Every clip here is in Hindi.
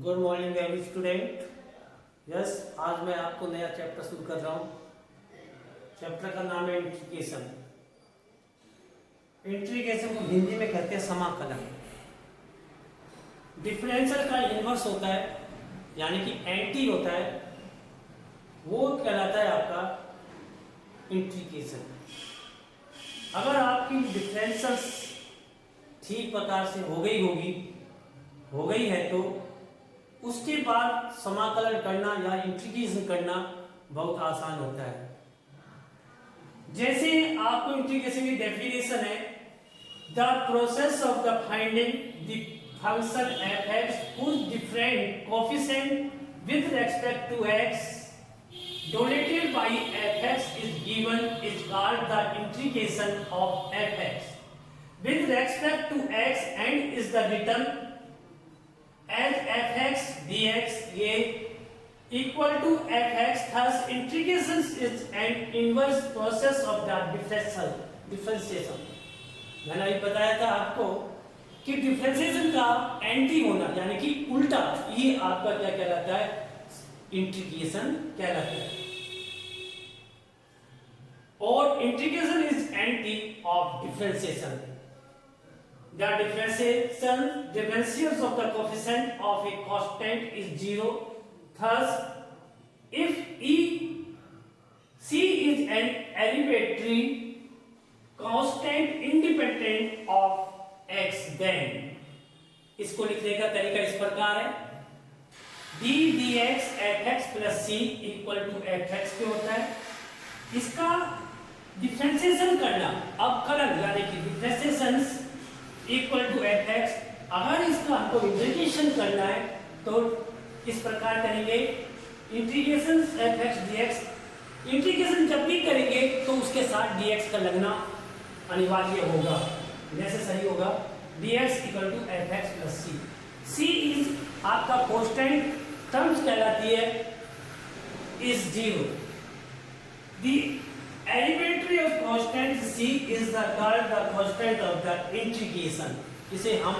Good morning every student. Yes, आज मैं आपको नया चैप्टर शुरू कर रहा हूँ। चैप्टर का नाम है इंट्रीगेशन। इंट्रीगेशन को हिंदी में कहते हैं समाकलन। डिफरेंशियल का इनवर्स होता है, यानी कि एंटी होता है, वो कहलाता है आपका इंट्रीगेशन। अगर आपकी डिफरेंशियल ठीक प्रकार से हो गई है तो उसके बाद समाकलन करना या इंटीग्रेशन करना बहुत आसान होता है। जैसे आपको इंटीग्रेशन की डेफिनेशन है, the process of the finding the function F x whose different coefficient with respect to x denoted by f(x) is given is called the integration of f(x) with respect to x and is the written as f(x) dx ये equal to f(x), thus integration is an inverse process of the differentiation। मैंने अभी बताया था आपको कि डिफरेंशिएशन का एंटी होना यानी कि उल्टा, ये आपका क्या कहलाता है? इंटीग्रेशन कहलाता है। और integration is anti of differentiation. The differentials of the coefficient of a constant is 0. Thus, if C is an arbitrary constant independent of x, then इसको लिखने का तरीका इस प्रकार है, d dx fx plus c equal to fx पे होता है। इसका डिफरेंशिएशन करना, अवकलन यानी कि differentiation equal to F x. अगर इसका हमको इंटीग्रेशन करना है तो इस प्रकार करेंगे, integration f x d x. Integration जब भी करेंगे तो उसके साथ डी एक्स का लगना अनिवार्य होगा, नेसेसरी होगा। D x equal to F x plus c. C is आपका कांस्टेंट टर्म्स कहलाती है, is zero. The elementary of constant c is the called the constant of the integration। इसे हम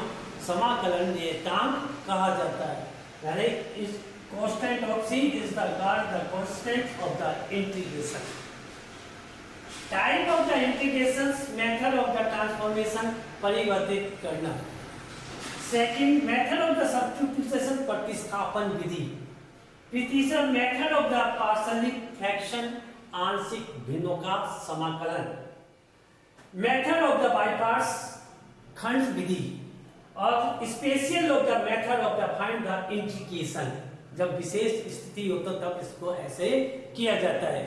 समाकलन नियतांक कहा जाता है, यानी इस constant of c is the called the constant of the integration। Type of the integrations, method of the transformation, परिवर्तित करना। Second, method of the substitution, प्रतिस्थापन विधि। तीसरा, method of the partial fraction, आंशिक भिन्नों का समाकलन। Method of the by parts, खंड विधि। और special of the method of the find the integration, जब विशेष स्थिति हो तो तब इसको ऐसे किया जाता है।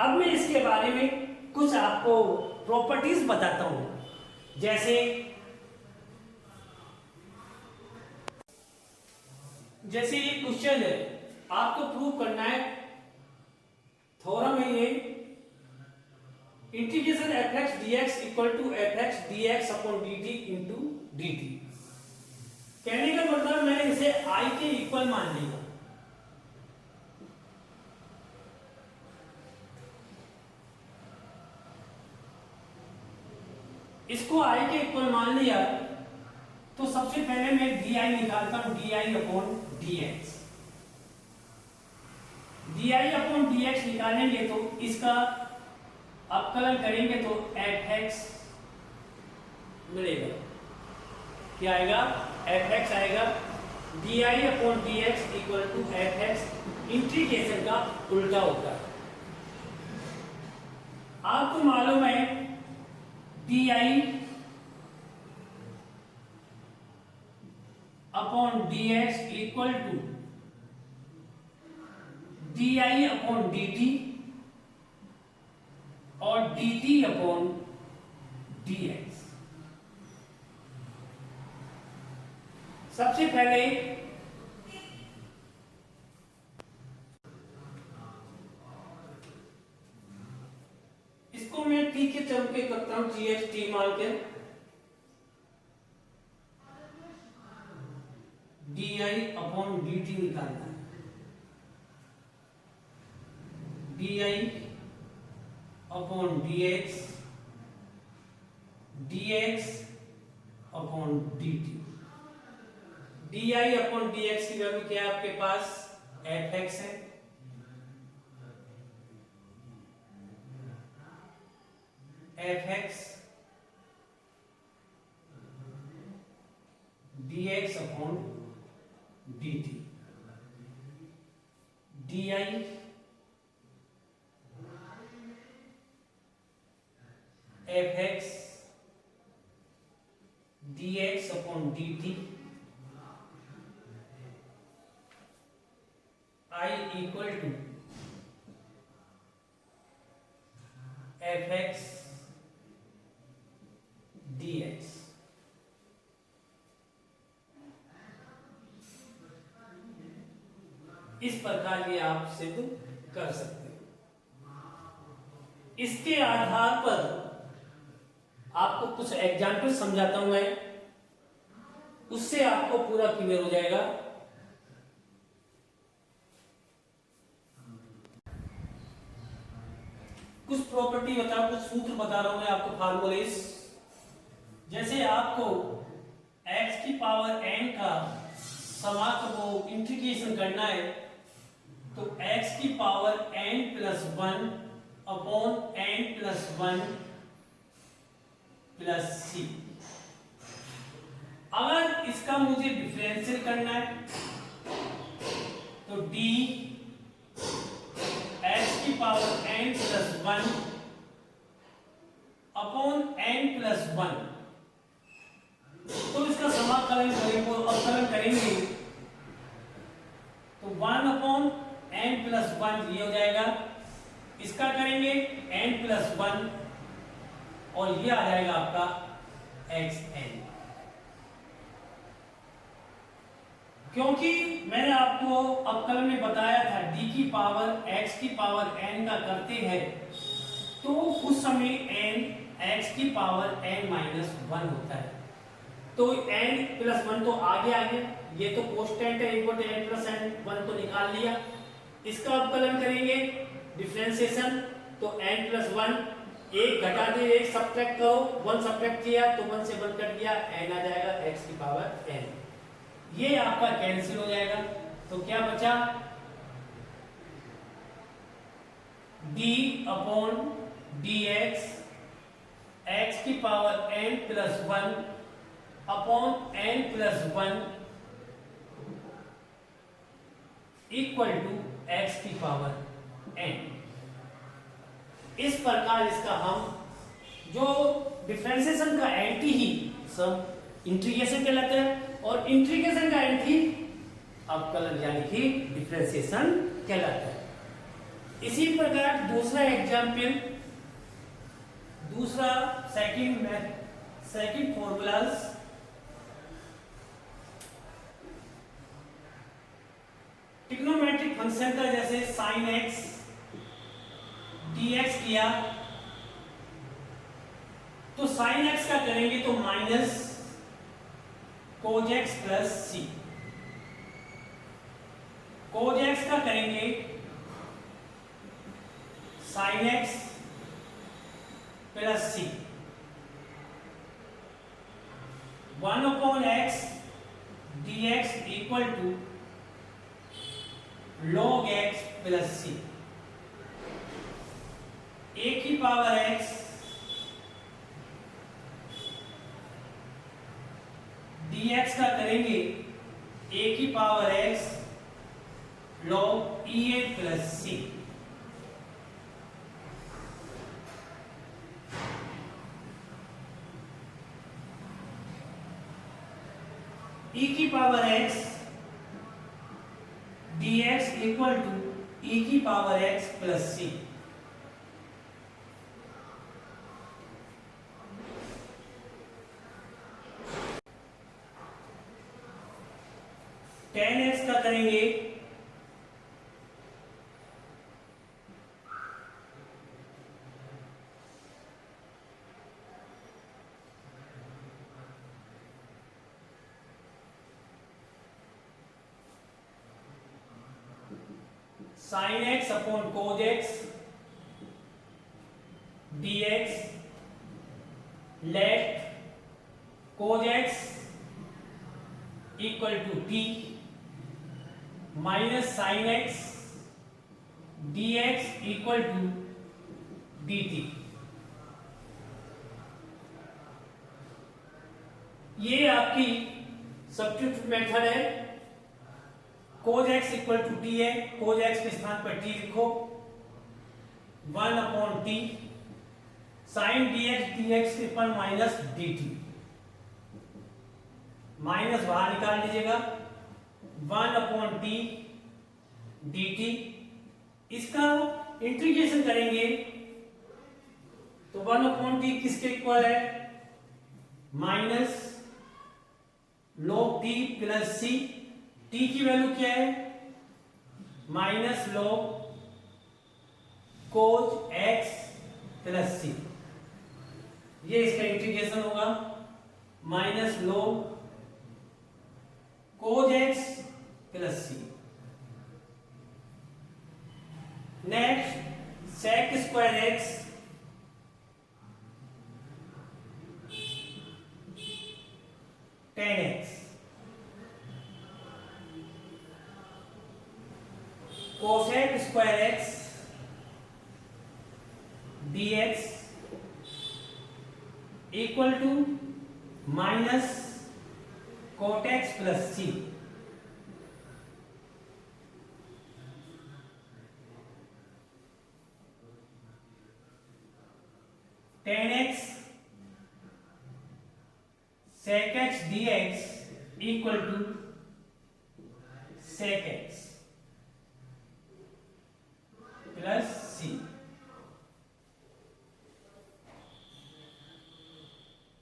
अब मैं इसके बारे में कुछ आपको प्रॉपर्टीज बताता हूं। जैसे ये क्वेश्चन है, आपको प्रूव करना है, थ्योरम है ये, integration f x d x equal to F x d x upon D t into d t. कहने का मतलब मैंने इसे आई के इक्वल मान लिया। इसको आई के इक्वल मान लिया तो सबसे पहले मैं डी आई निकालता हूं, D I upon D x. D I upon D x निकालेंगे तो इसका अवकलन करेंगे तो एफ एक्स मिलेगा। क्या आएगा? एफ एक्स आएगा। D I upon D x equal to F X. Integration का उल्टा होता है। आपको मालूम है D I upon D x equal to D I upon D T और D T upon D X. सबसे पहले इसको मैं टी के टर्म पे करता हूं, जी एच टी मान के। D I upon D t निकालना है। D I upon D x upon D t. D I upon D x की वैल्यू क्या है आपके पास, एफ एक्स है, f x d x upon D t, d I f x d x upon D t, I equal to F x d x. इस प्रकार ये आप सिद्ध कर सकते हो। इसके आधार पर आपको कुछ एग्जाम्पल समझाता हूं मैं, उससे आपको पूरा क्लियर हो जाएगा। कुछ प्रॉपर्टी बताओ, कुछ सूत्र बता रहा हूं मैं आपको, फार्मूलेस। जैसे आपको x की पावर n का समाकल वो इंटीग्रेशन करना है, तो x की power n plus 1 upon n plus 1 plus c। अगर इसका मुझे डिफरेंशियल करना है तो d x की power n plus 1 upon n plus 1, तो इसका समाकलन करेंगे, अवकलन करेंगे तो 1 अपॉन n प्लस 1 ये हो जाएगा, इसका करेंगे n प्लस 1 और ये आ जाएगा आपका xn। क्योंकि मैंने आपको अवकलन में बताया था d की पावर x की पावर n का करते हैं तो उस समय n x की पावर n माइनस 1 होता है, तो n प्लस 1 तो आगे आ गया, ये तो कांस्टेंट है, equal to n plus n 1 तो निकाल लिया। इसका अवकलन करेंगे डिफरेंशिएशन, तो n प्लस 1 एक घटा दे, एक सब्ट्रैक्ट करो, 1 सब्ट्रैक्ट किया तो 1 से 1 कट गया, n आ जाएगा x की पावर n। ये आपका कैंसिल हो जाएगा, तो क्या बचा d अपॉन dx x की power n plus 1 upon n plus 1 equal to x की पावर n। इस प्रकार इसका हम जो डिफरेंशिएशन का एंटी ही सब इंटीग्रेशन कहलाता है, और इंटीग्रेशन का एंटी अवकलन यानी कि डिफरेंशिएशन कहलाता है। इसी प्रकार दूसरा एग्जाम्पल, दूसरा सेकंड फॉर्मूलाज, ट्रिग्नोमेट्रिक फंक्शन का, जैसे sin x dx किया तो sin x का करेंगे तो minus cos x plus c, cos x का करेंगे sin x plus c, 1 upon x dx equal to log x plus c, a की पावर x dx का करेंगे a की power x log e a plus c, e की power x dx equal to e की power x plus c। tan x का करेंगे sin x upon cos x dx, let cos x equal to t minus sine x dx equal to dt। ये आपकी सब्स्टिट्यूट मेथड है। cos x equal to t है, cos x के स्थान पर t लिखो, 1 अपॉन टी साइन dx के पर माइनस dt, माइनस बाहर निकाल लीजिएगा, 1 अपॉन टी dt। इसका इंटीग्रेशन करेंगे तो 1 अपॉन टी किसके इक्वल है, minus log t plus C, t की वैल्यू क्या है, minus log cos x plus C, ये इसका इंटीग्रेशन होगा, minus log cos x plus C. Next sec square x tan x, cosec square x dx equal to minus cot x plus C. tan x sec x dx equal to sec x plus C.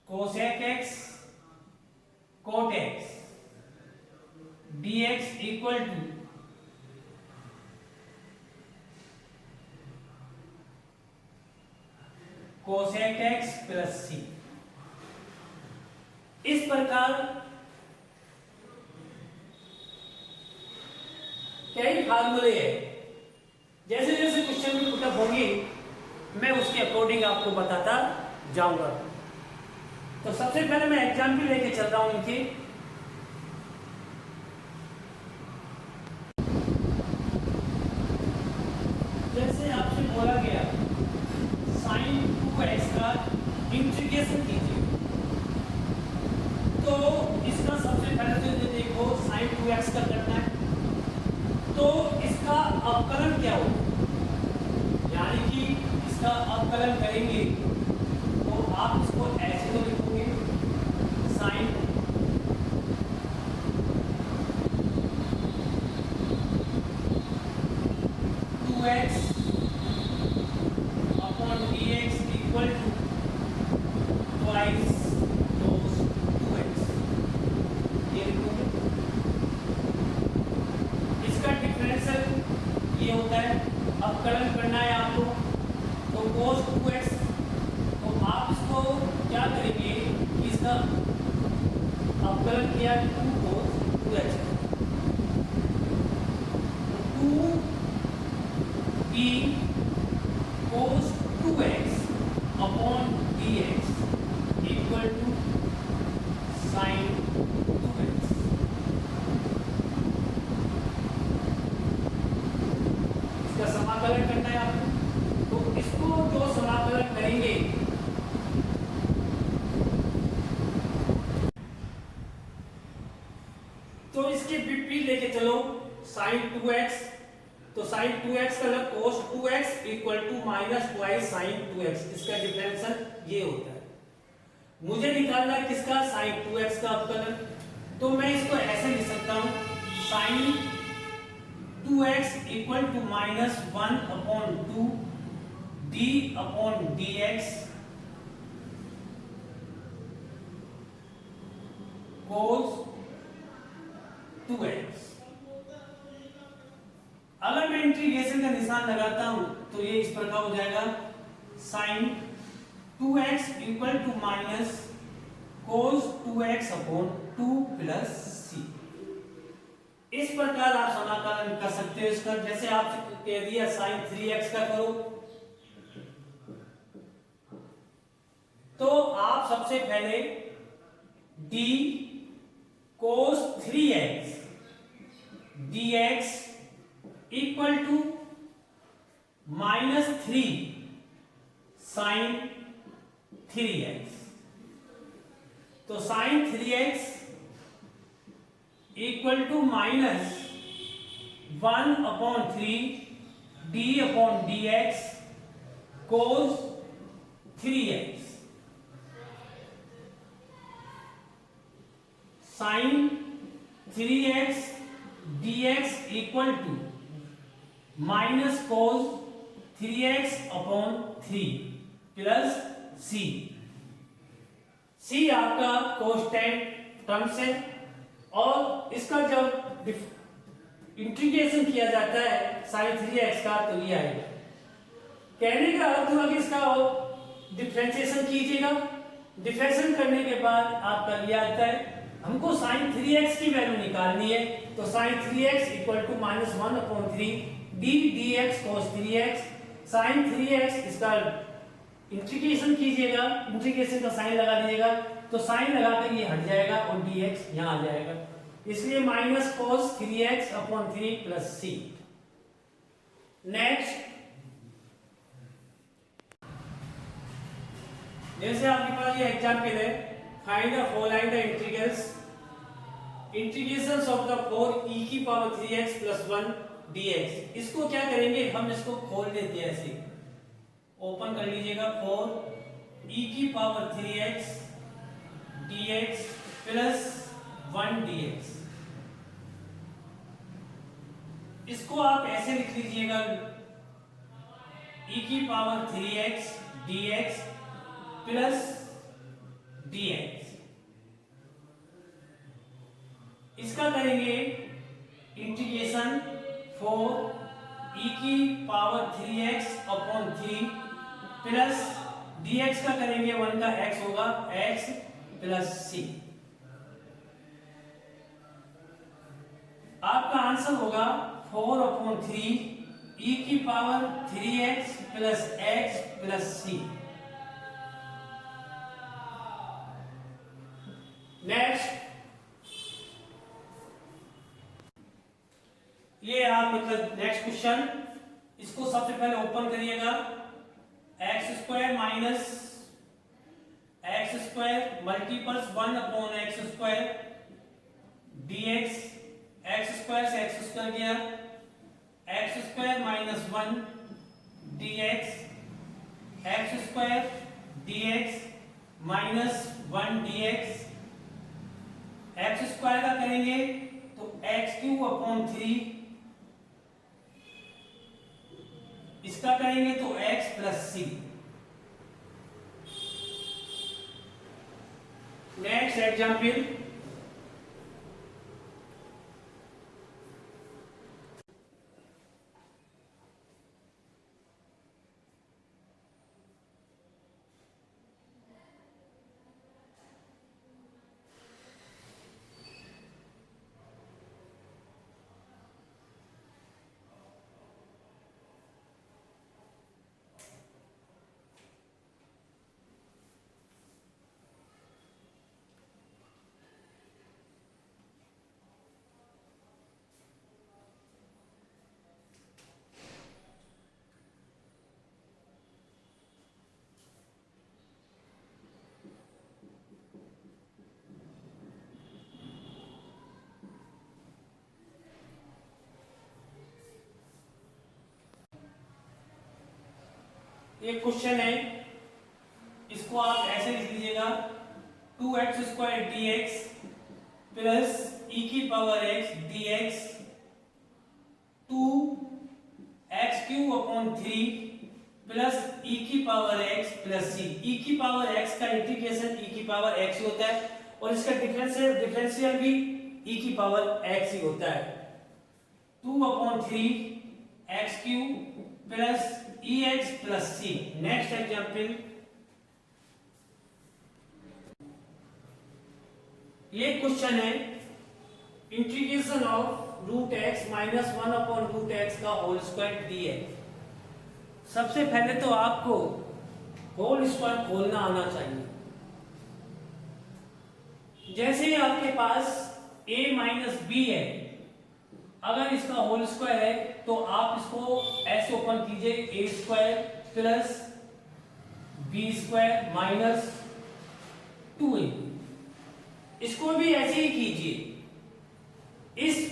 cosec x cot x dx equal to cosec x plus C. इस प्रकार कई फार्मूले है, जैसे जैसे क्वेश्चन में पुटअप होंगे मैं उसके अकॉर्डिंग आपको बताता जाऊंगा। तो सबसे पहले मैं एग्जाम्पल लेके चल रहा हूं इनकी। जैसे आपसे बोला गया sin 2x का इंटीग्रेशन कीजिए, तो इसका सबसे पहले तो देखो sin 2x का करना है, तो इसका अवकलन क्या होगा, यानी कि इसका अवकलन करेंगे तो आप इसको ऐसे तो लिखोगे sin 2x upon dx equal to twice cos 2x, ये लिखोगे। इसका डिफरेंशियल ये होता है, अवकलन करना है आपको, तो cos 2x, तो आप इसको क्या करेंगे, इसका अवकलन किया 2 cos 2x, 2b cos 2x upon dx equal to sin 2x। इसका समाकलन करना है आपको, तो इसको जो समाकलन करेंगे तो इसके विपरीत लेके चलो sin 2x, तो sin 2x का लग cos 2x equal to minus twice sin 2x, इसका डिफरेंशियल ये होता है। मुझे निकालना है किसका, sin 2x का अवकलन, तो मैं इसको ऐसे लिख सकता हूं sin 2x equal to minus 1 upon 2 d upon dx cos 2x। अगर मैं इंटीग्रेशन का निशान लगाता हूं तो ये इस प्रकार हो जाएगा sin 2x equal to minus cos 2x upon 2 plus c। इस प्रकार आप समाकलन कर सकते हो इसका। जैसे आपसे कह दिया sin 3x का करो, तो आप सबसे पहले d cos 3x dx equal to -3 sin 3x। तो sin 3x equal to -1/3 d/dx cos 3x। sin 3x dx equal to minus cos 3x/3 plus c। c आपका कांस्टेंट टर्म्स है और इसका जब इंटीग्रेशन किया जाता है sin 3x का तो ये आएगा। कहने का अर्थ हुआ कि इसका डिफरेंशिएशन कीजिएगा, डिफरेंशिएशन करने के बाद आपका ये आता है। हमको sin 3x की वैल्यू निकालनी है तो sin 3x equal to -1/3 d dx cos 3x। sin 3x इसका इंटीग्रेशन कीजिएगा, इंटीग्रेशन का साइन लगा दीजिएगा तो साइन लगाकर ये हट जाएगा और dx यहाँ आ जाएगा, इसलिए minus cos 3x/3 plus c। Next, जैसे आपके पास ये एग्जाम्पल है, find the following the integrals integrations of the 4e⁻3x + 1 dx। इसको क्या करेंगे, हम इसको खोल देते हैं, ऐसे ओपन कर लीजिएगा 4e⁻3x dx + 1 dx। इसको आप ऐसे लिख लीजिएगा e⁻3x dx + dx। इसका करेंगे इंटीग्रेशन 4e⁻3x/3 प्लस dx का करेंगे 1 का x होगा x प्लस c। आपका आंसर होगा 4/3 e⁻3x + x + c। नेक्स्ट, ये आप मतलब नेक्स्ट क्वेश्चन, इसको सबसे पहले ओपन करिएगा। x² - x² multiples 1/x² dx। x² से x² गया, x² - 1 dx, x² dx -1 dx। x² का करेंगे तो x³ इसका करेंगे तो x + c। नेक्स्ट एग्जाम्पल, ये क्वेश्चन है, इसको आप ऐसे लिख लीजिएगा 2x² dx plus e⁻x dx 2x³ plus e⁻x plus c। e⁻x का इंटीग्रेशन e⁻x होता है और इसका डिफरेंशियल भी e⁻x ही होता है। 2/3 x³ plus ex plus c। Next example, ये क्वेश्चन है इंटीग्रेशन ऑफ √x - 1/√x का होल स्क्वायर dx। सबसे पहले तो आपको होल स्क्वायर खोलना आना चाहिए। जैसे ही आपके पास a माइनस बी है, अगर इसका होल स्क्वायर है तो आप इसको ऐसे ओपन कीजिए, A square plus B square minus 2a। इसको भी ऐसे ही कीजिए, इस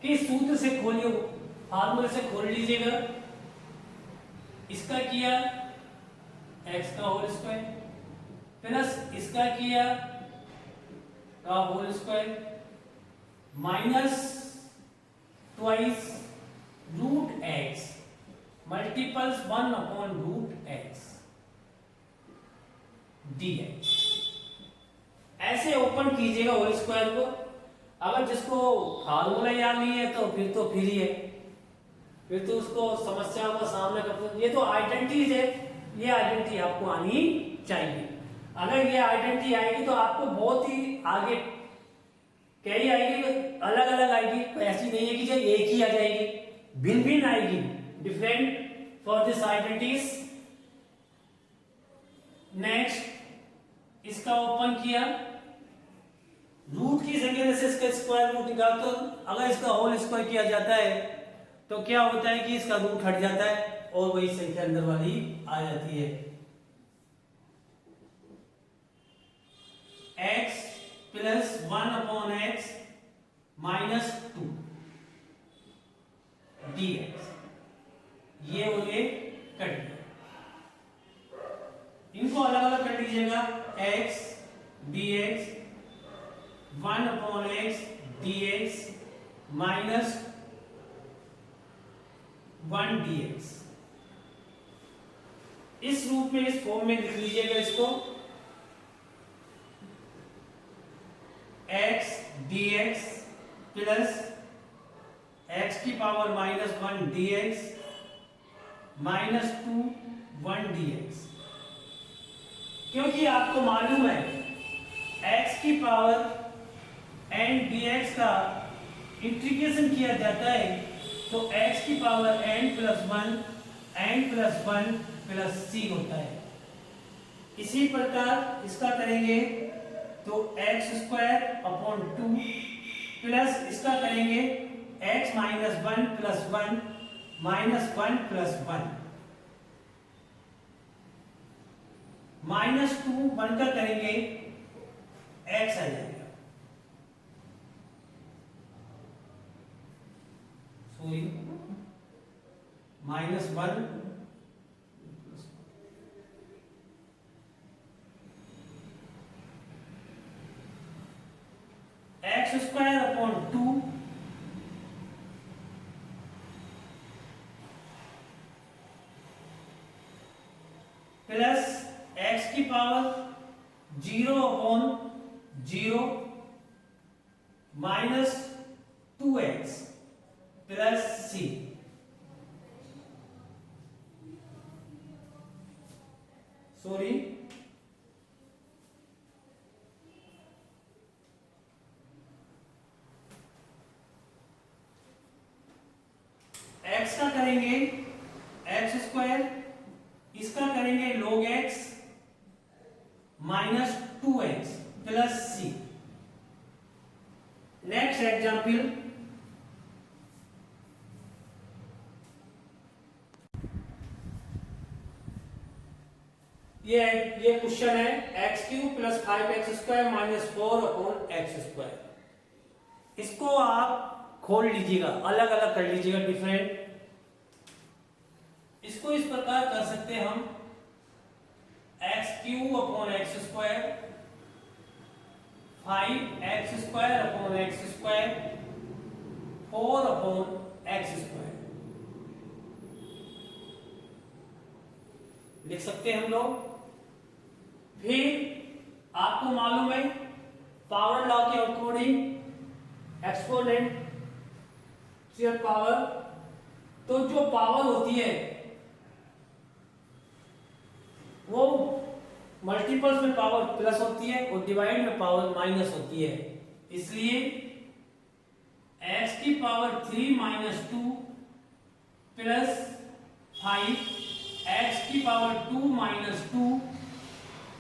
के सूत्र से खोलिए, फार्मूले से खोल लीजिएगा। इसका किया x का होल स्क्वायर प्लस इसका किया का whole square minus twice root x multiples 1/√x dx। ऐसे ओपन कीजिएगा होल स्क्वायर को। अगर जिसको फार्मूला याद नहीं है तो फिर ही है, फिर तो उसको समस्याओं का सामना करते। ये तो आइडेंटिटीज है, ये आइडेंटिटी आपको आनी चाहिए। अगर ये आइडेंटिटी आएगी तो आपको बहुत ही आगे कई आएगी, अलग अलग आएगी, तो ऐसी नहीं है कि जो एक ही आ जाएगी, भिन्न भिन्न आएगी, different for this identities. Next इसका ओपन किया, रूट की जगह से इसका स्क्वायर रूट निकाल, तो अगर इसका होल स्क्वायर किया जाता है तो क्या होता है कि इसका रूट हट जाता है और वही संख्या अंदर वाली आ जाती है। x plus 1/x minus 2 dx, ये और ये कट गया। इनको अलग अलग कर लीजिएगा, x dx 1/x dx minus 1 dx। इस रूप में, इस फॉर्म में लिख लीजिएगा इसको, x dx प्लस x की power minus 1 dx minus 2 1 dx। क्योंकि आपको मालूम है x की पावर n dx का इंटीग्रेशन किया जाता है तो x की power n plus 1 plus c होता है। इसी प्रकार इसका करेंगे तो x स्क्वायर अपॉन 2 प्लस इसका करेंगे x minus 1 plus 1 minus 1 plus 1 minus 2 बनकर करेंगे x आ जाएगा, sorry minus 1 x square upon 2 plus x की power 0/0 minus 2x plus c। Sorry x का करेंगे x स्क्वायर, इसका करेंगे log x minus 2x plus c। Next example, ये क्वेश्चन है x³ plus 5x square minus 4/x square. इसको आप खोल लीजिएगा, अलग अलग कर लीजिएगा, डिफरेंट। इसको इस प्रकार कर सकते हैं हम, x³ upon x square 5x square upon x square 4/x square लिख सकते हैं हम लोग। फिर आपको मालूम है पावर लॉ के अकॉर्डिंग एक्सपोनेंट पावर, तो जो पावर होती है वो मल्टीपल्स में पावर प्लस होती है और डिवाइड में पावर माइनस होती है। इसलिए x की पावर 3 माइनस 2 प्लस 5 x की पावर 2 माइनस 2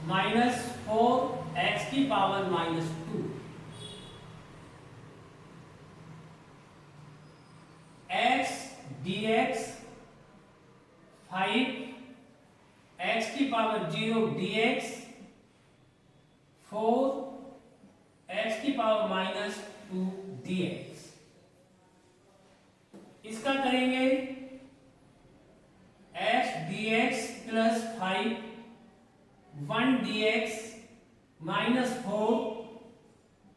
माइनस 4 x की पावर माइनस 2। dx, 5 x की पावर 0 dx, 4 x की पावर माइनस 2 dx। इसका करेंगे x dx plus 5 1 dx minus 4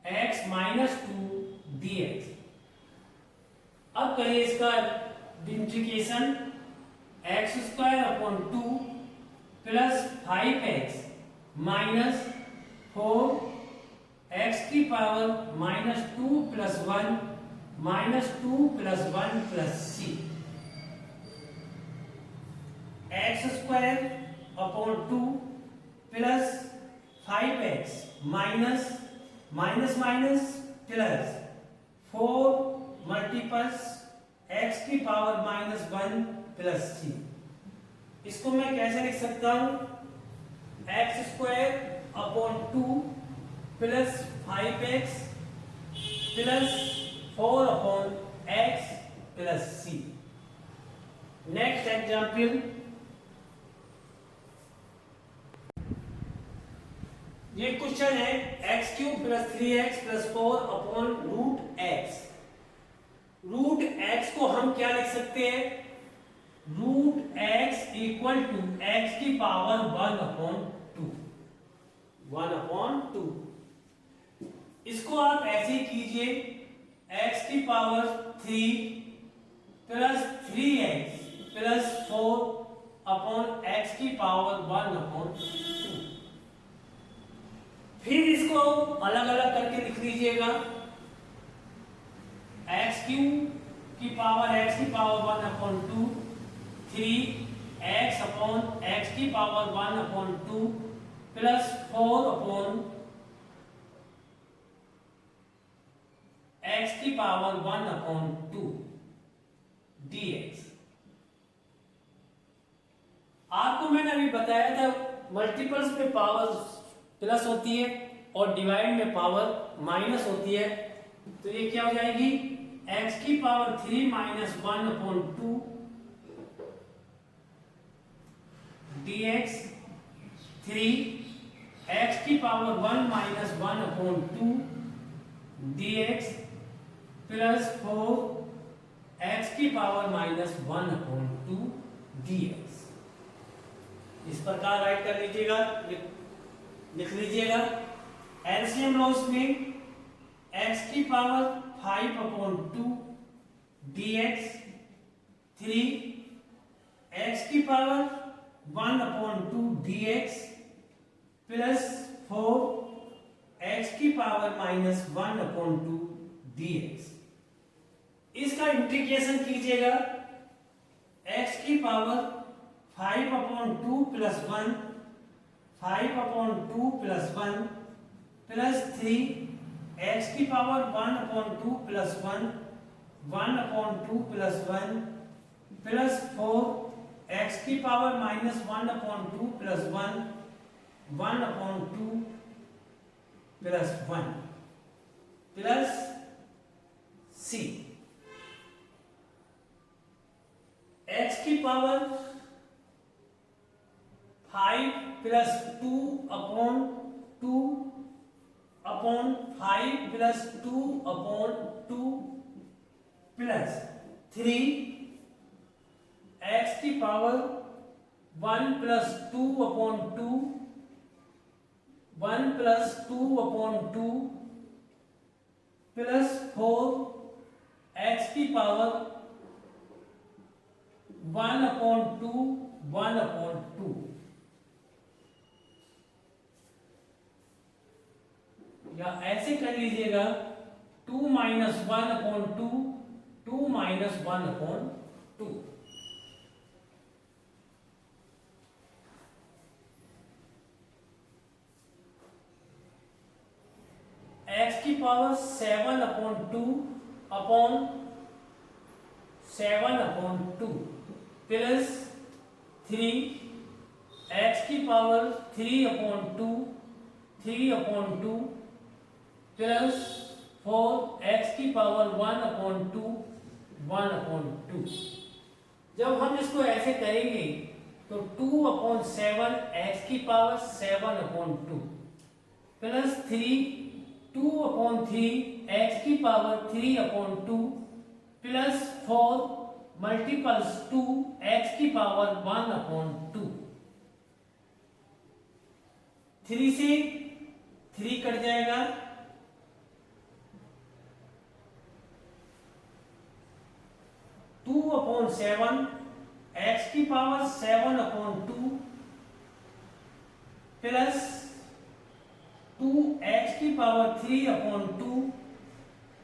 x minus 2 dx। अब करिए इसका integration x square upon 2 plus 5x minus 4 x की power minus 2 plus 1 minus 2 plus 1 plus c। X square upon 2 plus 5x minus minus minus plus 4 multiples x की पावर माइनस 1 प्लस c। इसको मैं कैसे लिख सकता हूं? X square upon 2 plus 5x plus 4 upon x plus c। Next example, ये क्वेश्चन है x cube plus 3x plus 4 upon root x. Root x को हम क्या लिख सकते हैं? Root x equal to x की पावर 1 अपॉन 2, 1 अपॉन 2। इसको आप ऐसे ही कीजिए, एक्स की power 3 plus 3x plus 4 upon X की पावर 1 अपॉन 2। फिर इसको अलग अलग करके लिख लीजिएगा, एक्स क्यूब की पावर एक्स की power 1 upon 2, 3x upon X की power 1 upon 2 plus 4 upon X की पावर 1 अपॉन 2 dx। आपको मैंने अभी बताया था मल्टीपल्स में पावर प्लस होती है और डिवाइड में पावर माइनस होती है, तो ये क्या हो जाएगी? x की power 3 minus 1 upon 2 dx, 3 x की power 1 minus 1 upon 2 dx plus 4 x की पावर माइनस 1 अपॉन 2 dx। इस प्रकार राइट कर लीजिएगा, लिख लीजिएगा। एलसीएम लो में x की पावर 5 अपॉन 2 dx, 3 x की power 1 upon 2 dx plus 4 x की पावर माइनस 1 अपॉन 2 dx। इसका इंटीग्रेशन कीजिएगा, x की power 5 upon 2 plus 1, 5 upon 2 plus 1 plus 3 x की power 1 upon 2 plus 1, 1 upon 2 plus 1 plus 4 x की power minus 1 upon 2 plus 1, 1 upon 2 plus 1 plus c। x की power 5 plus 2 upon 2 upon 5 plus 2 upon 2 plus 3 x की power 1 plus 2 upon 2, 1 plus 2 upon 2 plus 4 x की पावर 1 अपॉन 2, 1 अपॉन 2। या ऐसे कर लीजिएगा, 2 minus 1 upon 2, 2 minus 1 upon 2। x की power 7 upon 2 upon 7 upon 2 plus 3 x की power 3 upon 2, 3 upon 2 plus 4 x की पावर 1 अपॉन 2, 1 अपॉन 2। जब हम इसको ऐसे करेंगे तो 2/7 एक्स की पावर 7/2 प्लस 2/3 एक्स की पावर 3/2 प्लस 4 मल्टीपल्स 2 एक्स की पावर 1/2। 3 से 3 कट जाएगा, 2/7 एक्स की पावर 7/2 प्लस 2 एक्स की पावर 3/2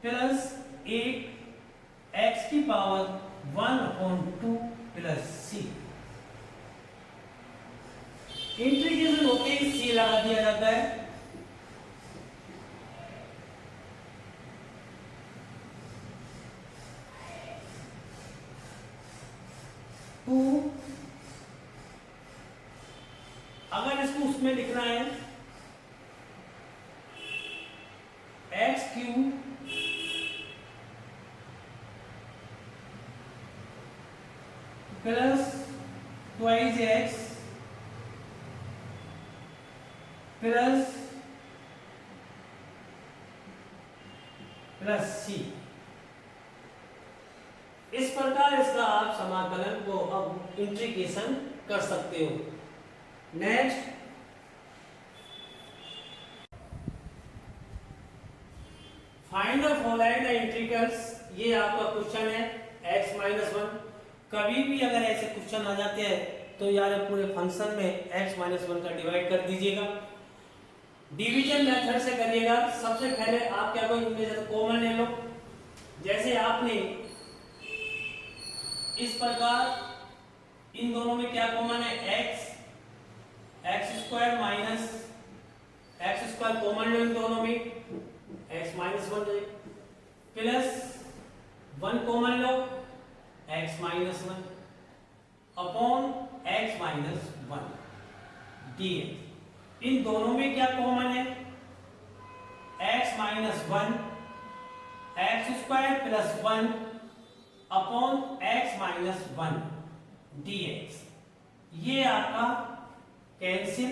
प्लस 8 एक्स की पावर 1/2 प्लस c। इंटीग्रेशन होके c लगा दिया जाता है। टू, अगर इसको उसमें लिखना है x³ plus 2x plus c। इस प्रकार इसका आप समाकलन को अब इंटीग्रेशन कर सकते हो। Next, find the following the integrals. ये आपका क्वेश्चन है x-1। कभी भी अगर ऐसे क्वेश्चन आ जाते हैं तो यार पूरे फंक्शन में x-1 का डिवाइड कर दीजिएगा। डिवीजन मेथड से करिएगा। सबसे पहले आप क्या करो, इनमें कॉमन ले लो। जैसे आपने इस प्रकार इन दोनों में क्या कॉमन है, x² माइनस x² कॉमन लो इन दोनों में, x-1 प्लस 1 कॉमन लो, x-1 अपॉन x-1 dx। इन दोनों में क्या कॉमन है, x-1 x² plus 1 upon x-1 dx। ये आपका कैंसिल,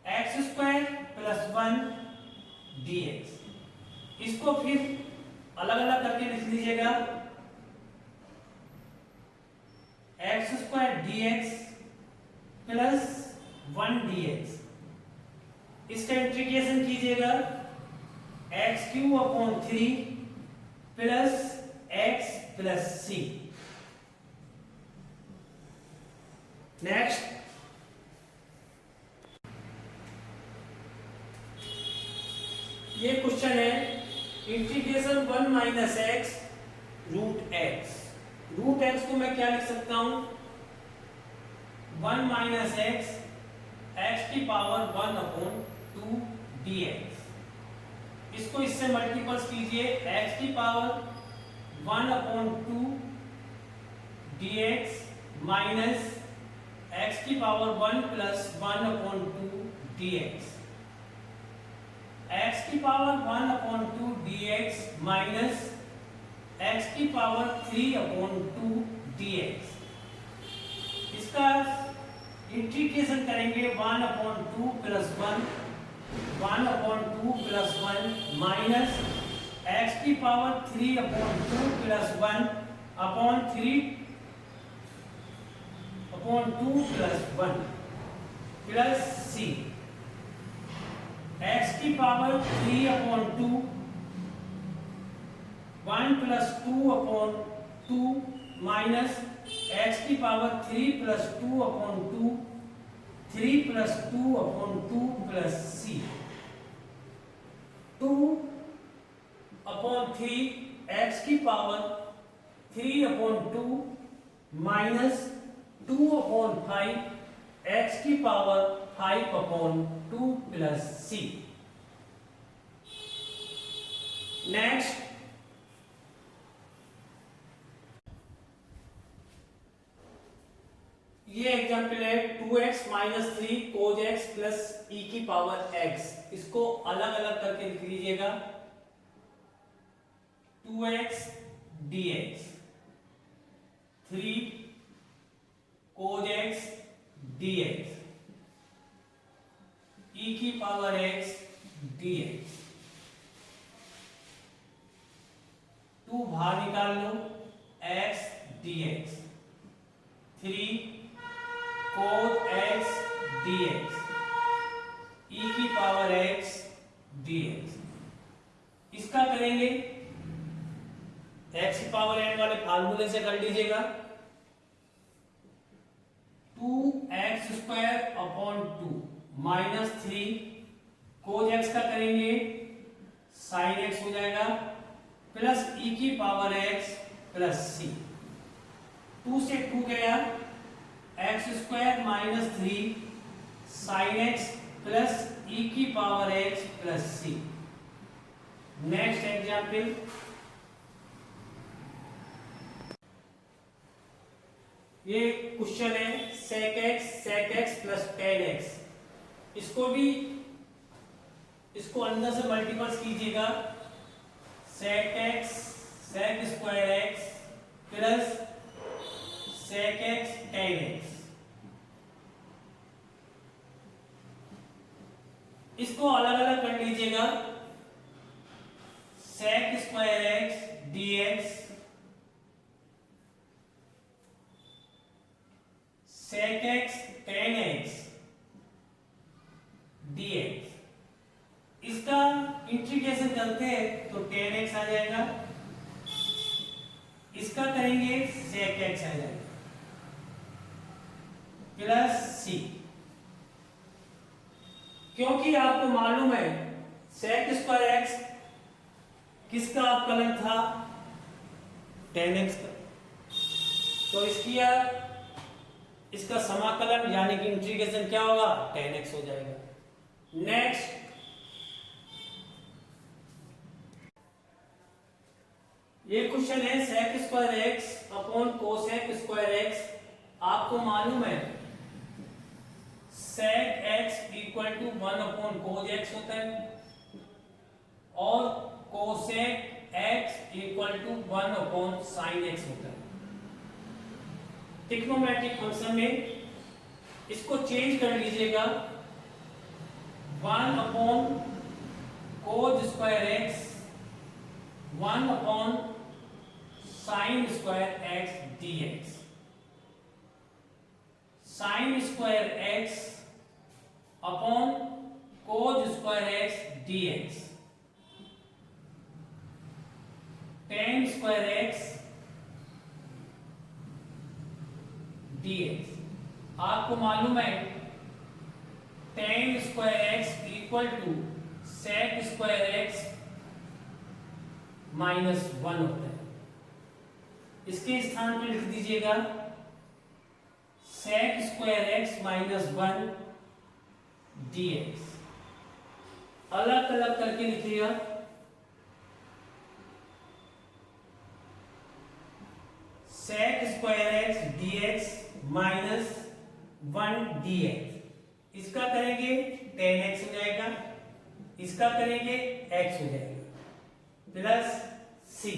x² प्लस 1 dx। इसको फिर अलग अलग करके लिख लीजिएगा, x² dx प्लस 1 dx। इसका इंटीग्रेशन कीजिएगा, x³ 3 plus x plus c। Next, ये क्वेश्चन है integration 1 minus x root x। Root x को मैं क्या लिख सकता हूं, 1 माइनस x x की पावर 1/2 dx। इसको इससे मल्टीपल्स कीजिए, x की पावर 1/2 dx माइनस x की पावर 1 प्लस 1/2 dx। x की पावर 1/2 dx माइनस x की पावर 3/2 dx। इसका इंटीग्रेशन करेंगे, 1/2 प्लस 1/2 प्लस 1 माइनस x की power 3/2 plus 1 upon 3/2 plus 1 plus c। x की पावर 3/2 1 प्लस 2/2 माइनस x की power 3 plus 2/2 3 plus 2/2 plus c। 2/3 x की पावर 3/2 माइनस 2/5 x की पावर 5/2 प्लस c। नेक्स्ट, ये एग्जाम्पल है 2x minus 3 cos x plus e की पावर x। इसको अलग अलग करके लिख लीजिएगा, 2x dx 3 cos x dx, e की पावर x dx। 2 बाहर निकाल लो, x dx, 3 cos x dx, e की पावर x dx। इसका करेंगे x की पावर n वाले फार्मूले से कर लीजिएगा, 2x² upon 2 minus 3 cos x का करेंगे sin x हो जाएगा, प्लस e की पावर x प्लस c। 2 से 2 गया, x² minus 3 sin x plus e की power x plus c। Next example, ये क्वेश्चन है sec x plus tan x। इसको अंदर से मल्टीपल्स कीजिएगा, sec square x plus sec x tan x। इसको अलग अलग कर लीजिएगा, sec square x dx, sec x tan x dx। इसका इंटीग्रेशन करते हैं तो tan x आ जाएगा, इसका करेंगे sec x आ जाएगा प्लस c। क्योंकि आपको मालूम है sec स्क्वायर x किसका अवकलन था, tan x का, तो इसका समाकलन यानी कि इंटीग्रेशन क्या होगा, tan x हो जाएगा। नेक्स्ट, ये क्वेश्चन है sec square x upon cosec square x। आपको मालूम है sec x equal to 1 upon cos x होता है और cosec x equal to 1 upon sin x होता है। ट्रिग्नोमेट्रिक फंक्शन में इसको चेंज कर लीजिएगा, 1 upon cos square x 1 upon sin square x dx, sin square x upon cos square x dx, tan square x dx। आपको मालूम है tan square x equal to sec square x minus 1 होता है। इसके स्थान पर लिख दीजिएगा sec square x minus 1 dx। अलग अलग करके लिखिएगा, sec square x dx minus 1 dx। इसका करेंगे tan x हो जाएगा, इसका करेंगे x हो जाएगा प्लस c।